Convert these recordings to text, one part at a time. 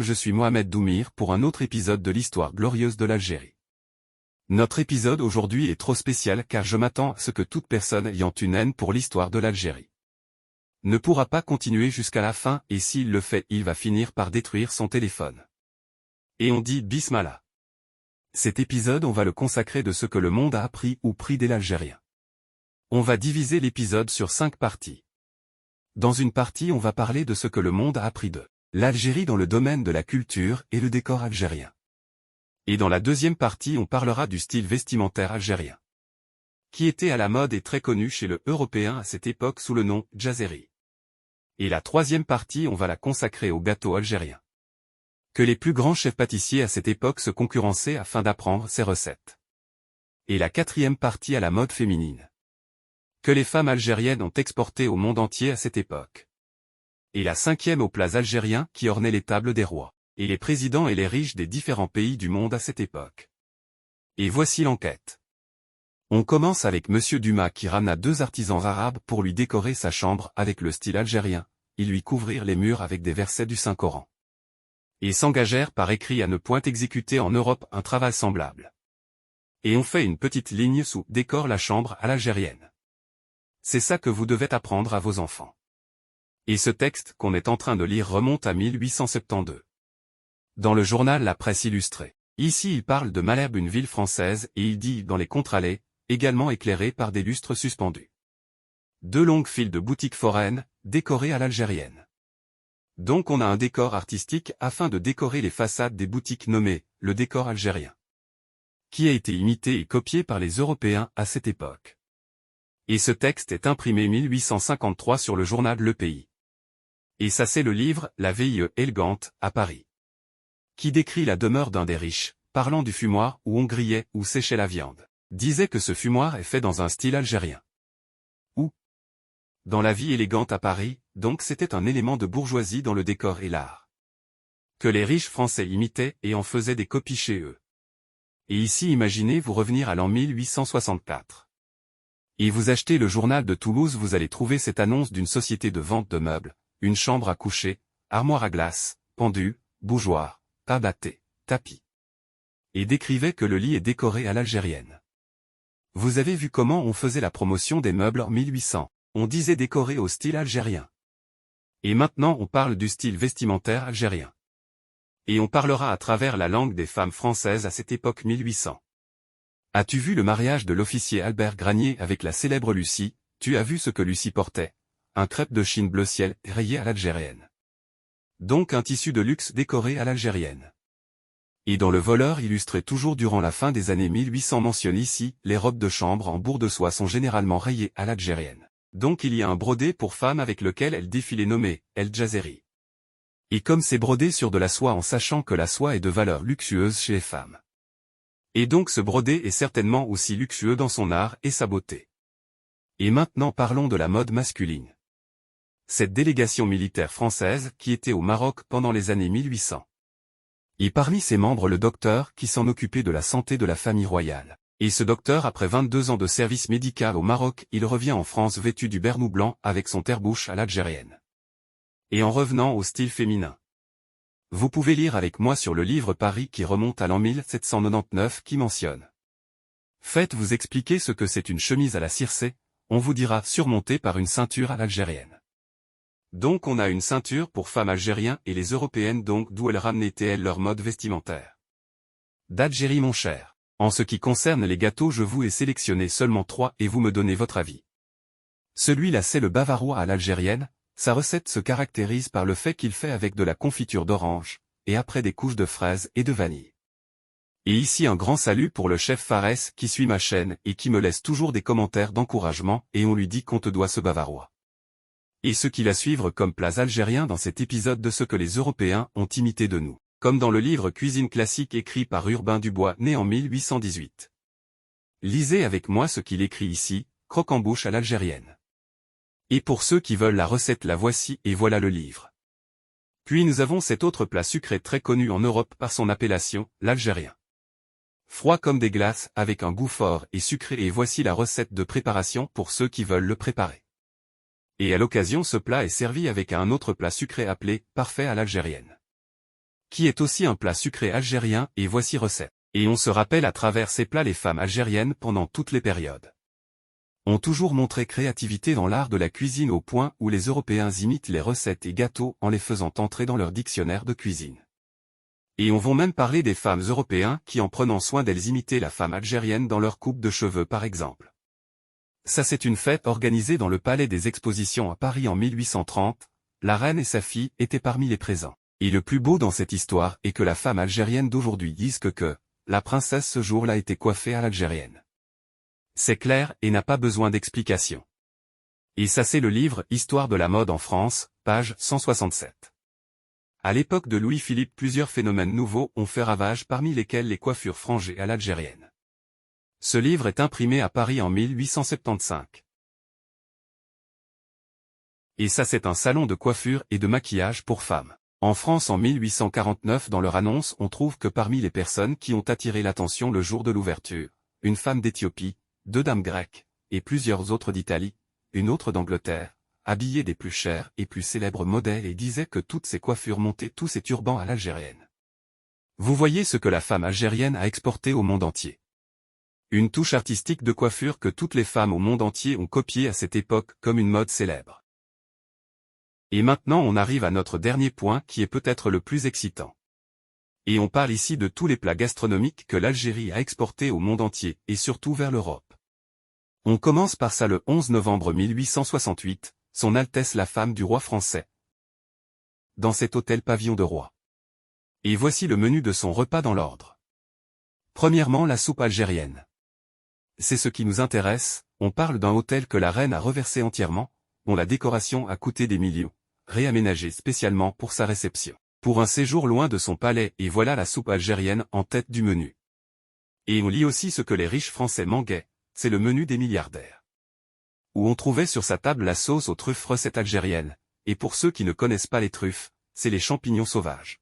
je suis Mohamed Doumir pour un autre épisode de l'histoire glorieuse de l'Algérie. Notre épisode aujourd'hui est trop spécial car je m'attends à ce que toute personne ayant une haine pour l'histoire de l'Algérie ne pourra pas continuer jusqu'à la fin et s'il le fait il va finir par détruire son téléphone. Et on dit Bismillah. Cet épisode on va le consacrer de ce que le monde a appris ou pris dès l'Algérien. On va diviser l'épisode sur 5 parties. Dans une partie on va parler de ce que le monde a appris de l'Algérie dans le domaine de la culture et le décor algérien. Et dans la deuxième partie on parlera du style vestimentaire algérien, qui était à la mode et très connu chez le Européen à cette époque sous le nom Djazeri. Et la troisième partie on va la consacrer au gâteau algérien, que les plus grands chefs pâtissiers à cette époque se concurrençaient afin d'apprendre ces recettes. Et la quatrième partie à la mode féminine, que les femmes algériennes ont exporté au monde entier à cette époque. Et la cinquième aux plats algériens qui ornaient les tables des rois, et les présidents et les riches des différents pays du monde à cette époque. Et voici l'enquête. On commence avec Monsieur Dumas qui ramena 2 artisans arabes pour lui décorer sa chambre avec le style algérien, et lui couvrir les murs avec des versets du Saint-Coran. Et s'engagèrent par écrit à ne point exécuter en Europe un travail semblable. Et on fait une petite ligne sous « décore la chambre à l'algérienne ». C'est ça que vous devez apprendre à vos enfants. Et ce texte qu'on est en train de lire remonte à 1872. Dans le journal La Presse illustrée. Ici il parle de Malherbe, une ville française, et il dit dans les contre-allées, également éclairées par des lustres suspendus. 2 longues files de boutiques foraines, décorées à l'algérienne. Donc on a un décor artistique afin de décorer les façades des boutiques nommées le décor algérien, qui a été imité et copié par les Européens à cette époque. Et ce texte est imprimé 1853 sur le journal Le Pays. Et ça c'est le livre « La vie élégante » à Paris, qui décrit la demeure d'un des riches, parlant du fumoir où on grillait ou séchait la viande. Disait que ce fumoir est fait dans un style algérien. Ou dans la vie élégante à Paris, donc c'était un élément de bourgeoisie dans le décor et l'art, que les riches français imitaient et en faisaient des copies chez eux. Et ici imaginez vous revenir à l'an 1864. Et vous achetez le journal de Toulouse, vous allez trouver cette annonce d'une société de vente de meubles, une chambre à coucher, armoire à glace, pendu, bougeoir, table à thé, tapis. Et décrivait que le lit est décoré à l'algérienne. Vous avez vu comment on faisait la promotion des meubles en 1800, on disait décoré au style algérien. Et maintenant on parle du style vestimentaire algérien. Et on parlera à travers la langue des femmes françaises à cette époque 1800. As-tu vu le mariage de l'officier Albert Granier avec la célèbre Lucie? Tu as vu ce que Lucie portait? Un crêpe de Chine bleu ciel rayé à l'algérienne. Donc un tissu de luxe décoré à l'algérienne. Et dans le voleur illustré toujours durant la fin des années 1800 mentionne ici, les robes de chambre en bourre de soie sont généralement rayées à l'algérienne. Donc il y a un brodé pour femme avec lequel elle défilait nommé El Djazeri. Et comme c'est brodé sur de la soie en sachant que la soie est de valeur luxueuse chez les femmes. Et donc ce brodé est certainement aussi luxueux dans son art et sa beauté. Et maintenant parlons de la mode masculine. Cette délégation militaire française qui était au Maroc pendant les années 1800. Et parmi ses membres le docteur qui s'en occupait de la santé de la famille royale. Et ce docteur après 22 ans de service médical au Maroc, il revient en France vêtu du bernous blanc avec son terre-bouche à l'algérienne. Et en revenant au style féminin. Vous pouvez lire avec moi sur le livre Paris qui remonte à l'an 1799 qui mentionne. Faites-vous expliquer ce que c'est une chemise à la circé, on vous dira surmontée par une ceinture à l'algérienne. Donc on a une ceinture pour femmes algériennes et les européennes donc d'où elles ramenaient-elles leur mode vestimentaire. D'Algérie mon cher. En ce qui concerne les gâteaux je vous ai sélectionné seulement 3 et vous me donnez votre avis. Celui-là c'est le bavarois à l'algérienne. Sa recette se caractérise par le fait qu'il fait avec de la confiture d'orange, et après des couches de fraises et de vanille. Et ici un grand salut pour le chef Fares qui suit ma chaîne et qui me laisse toujours des commentaires d'encouragement et on lui dit qu'on te doit ce bavarois. Et ce qu'il a suivre comme plats algériens dans cet épisode de ce que les Européens ont imité de nous, comme dans le livre Cuisine classique écrit par Urbain Dubois né en 1818. Lisez avec moi ce qu'il écrit ici, croque-en-bouche à l'algérienne. Et pour ceux qui veulent la recette la voici et voilà le livre. Puis nous avons cet autre plat sucré très connu en Europe par son appellation, l'algérien. Froid comme des glaces avec un goût fort et sucré et voici la recette de préparation pour ceux qui veulent le préparer. Et à l'occasion ce plat est servi avec un autre plat sucré appelé parfait à l'algérienne. qui est aussi un plat sucré algérien, et voici recette. Et on se rappelle à travers ces plats les femmes algériennes pendant toutes les périodes. Ont toujours montré créativité dans l'art de la cuisine au point où les Européens imitent les recettes et gâteaux en les faisant entrer dans leur dictionnaire de cuisine. Et on va même parler des femmes européennes qui en prenant soin d'elles imitaient la femme algérienne dans leur coupe de cheveux par exemple. Ça c'est une fête organisée dans le Palais des Expositions à Paris en 1830, la reine et sa fille étaient parmi les présents. Et le plus beau dans cette histoire est que la femme algérienne d'aujourd'hui dise que la princesse ce jour-là était coiffée à l'algérienne. C'est clair et n'a pas besoin d'explication. Et ça c'est le livre Histoire de la mode en France, page 167. À l'époque de Louis-Philippe plusieurs phénomènes nouveaux ont fait ravage parmi lesquels les coiffures frangées à l'algérienne. Ce livre est imprimé à Paris en 1875. Et ça c'est un salon de coiffure et de maquillage pour femmes. En France en 1849 dans leur annonce on trouve que parmi les personnes qui ont attiré l'attention le jour de l'ouverture, une femme d'Éthiopie, 2 dames grecques, et plusieurs autres d'Italie, une autre d'Angleterre, habillées des plus chers et plus célèbres modèles et disaient que toutes ces coiffures montaient tous ces turbans à l'algérienne. Vous voyez ce que la femme algérienne a exporté au monde entier. Une touche artistique de coiffure que toutes les femmes au monde entier ont copiée à cette époque comme une mode célèbre. Et maintenant on arrive à notre dernier point qui est peut-être le plus excitant. Et on parle ici de tous les plats gastronomiques que l'Algérie a exportés au monde entier et surtout vers l'Europe. On commence par ça le 11 novembre 1868, Son Altesse la femme du roi français. Dans cet hôtel pavillon de roi. Et voici le menu de son repas dans l'ordre. Premièrement la soupe algérienne. C'est ce qui nous intéresse, on parle d'un hôtel que la reine a reversé entièrement, dont la décoration a coûté des millions, réaménagé spécialement pour sa réception. Pour un séjour loin de son palais et voilà la soupe algérienne en tête du menu. Et on lit aussi ce que les riches français manguaient, c'est le menu des milliardaires. Où on trouvait sur sa table la sauce aux truffes recette algérienne, et pour ceux qui ne connaissent pas les truffes, c'est les champignons sauvages.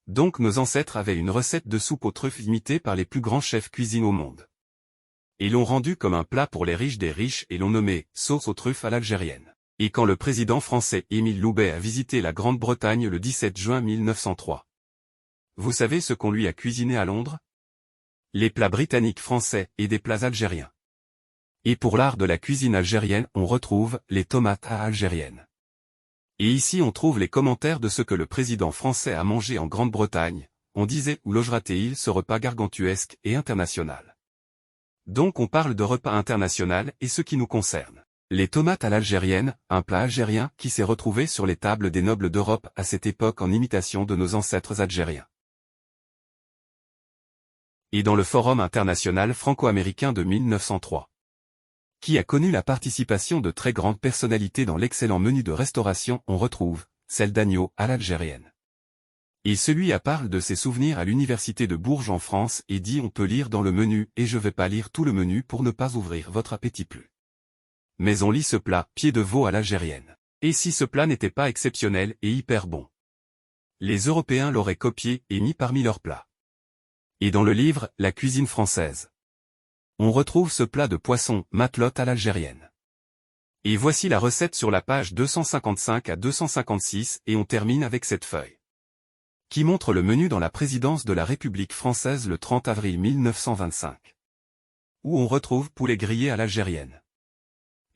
Donc nos ancêtres avaient une recette de soupe aux truffes imitée par les plus grands chefs cuisine au monde. Et l'ont rendue comme un plat pour les riches des riches et l'ont nommé sauce aux truffes à l'algérienne. Et quand le président français Émile Loubet a visité la Grande-Bretagne le 17 juin 1903. Vous savez ce qu'on lui a cuisiné à Londres? Les plats britanniques français et des plats algériens. Et pour l'art de la cuisine algérienne, on retrouve les tomates à algérienne. Et ici on trouve les commentaires de ce que le président français a mangé en Grande-Bretagne, on disait où logera-t-il ce repas gargantuesque et international. Donc on parle de repas international et ce qui nous concerne. Les tomates à l'algérienne, un plat algérien qui s'est retrouvé sur les tables des nobles d'Europe à cette époque en imitation de nos ancêtres algériens. Et dans le Forum international franco-américain de 1903. Qui a connu la participation de très grandes personnalités dans l'excellent menu de restauration, on retrouve celle d'agneau à l'algérienne. Et celui parle de ses souvenirs à l'université de Bourges en France et dit on peut lire dans le menu et je vais pas lire tout le menu pour ne pas ouvrir votre appétit plus. Mais on lit ce plat, pied de veau à l'algérienne. Et si ce plat n'était pas exceptionnel et hyper bon? Les Européens l'auraient copié et mis parmi leurs plats. Et dans le livre, La cuisine française. On retrouve ce plat de poisson, matelote à l'algérienne. Et voici la recette sur la page 255 à 256 et on termine avec cette feuille. Qui montre le menu dans la présidence de la République française le 30 avril 1925. Où on retrouve poulet grillé à l'algérienne.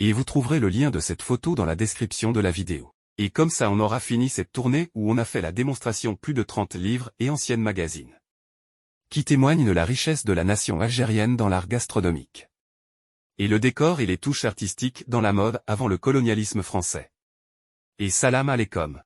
Et vous trouverez le lien de cette photo dans la description de la vidéo. Et comme ça on aura fini cette tournée où on a fait la démonstration plus de 30 livres et anciennes magazines. Qui témoignent de la richesse de la nation algérienne dans l'art gastronomique. Et le décor et les touches artistiques dans la mode avant le colonialisme français. Et salam aleikum.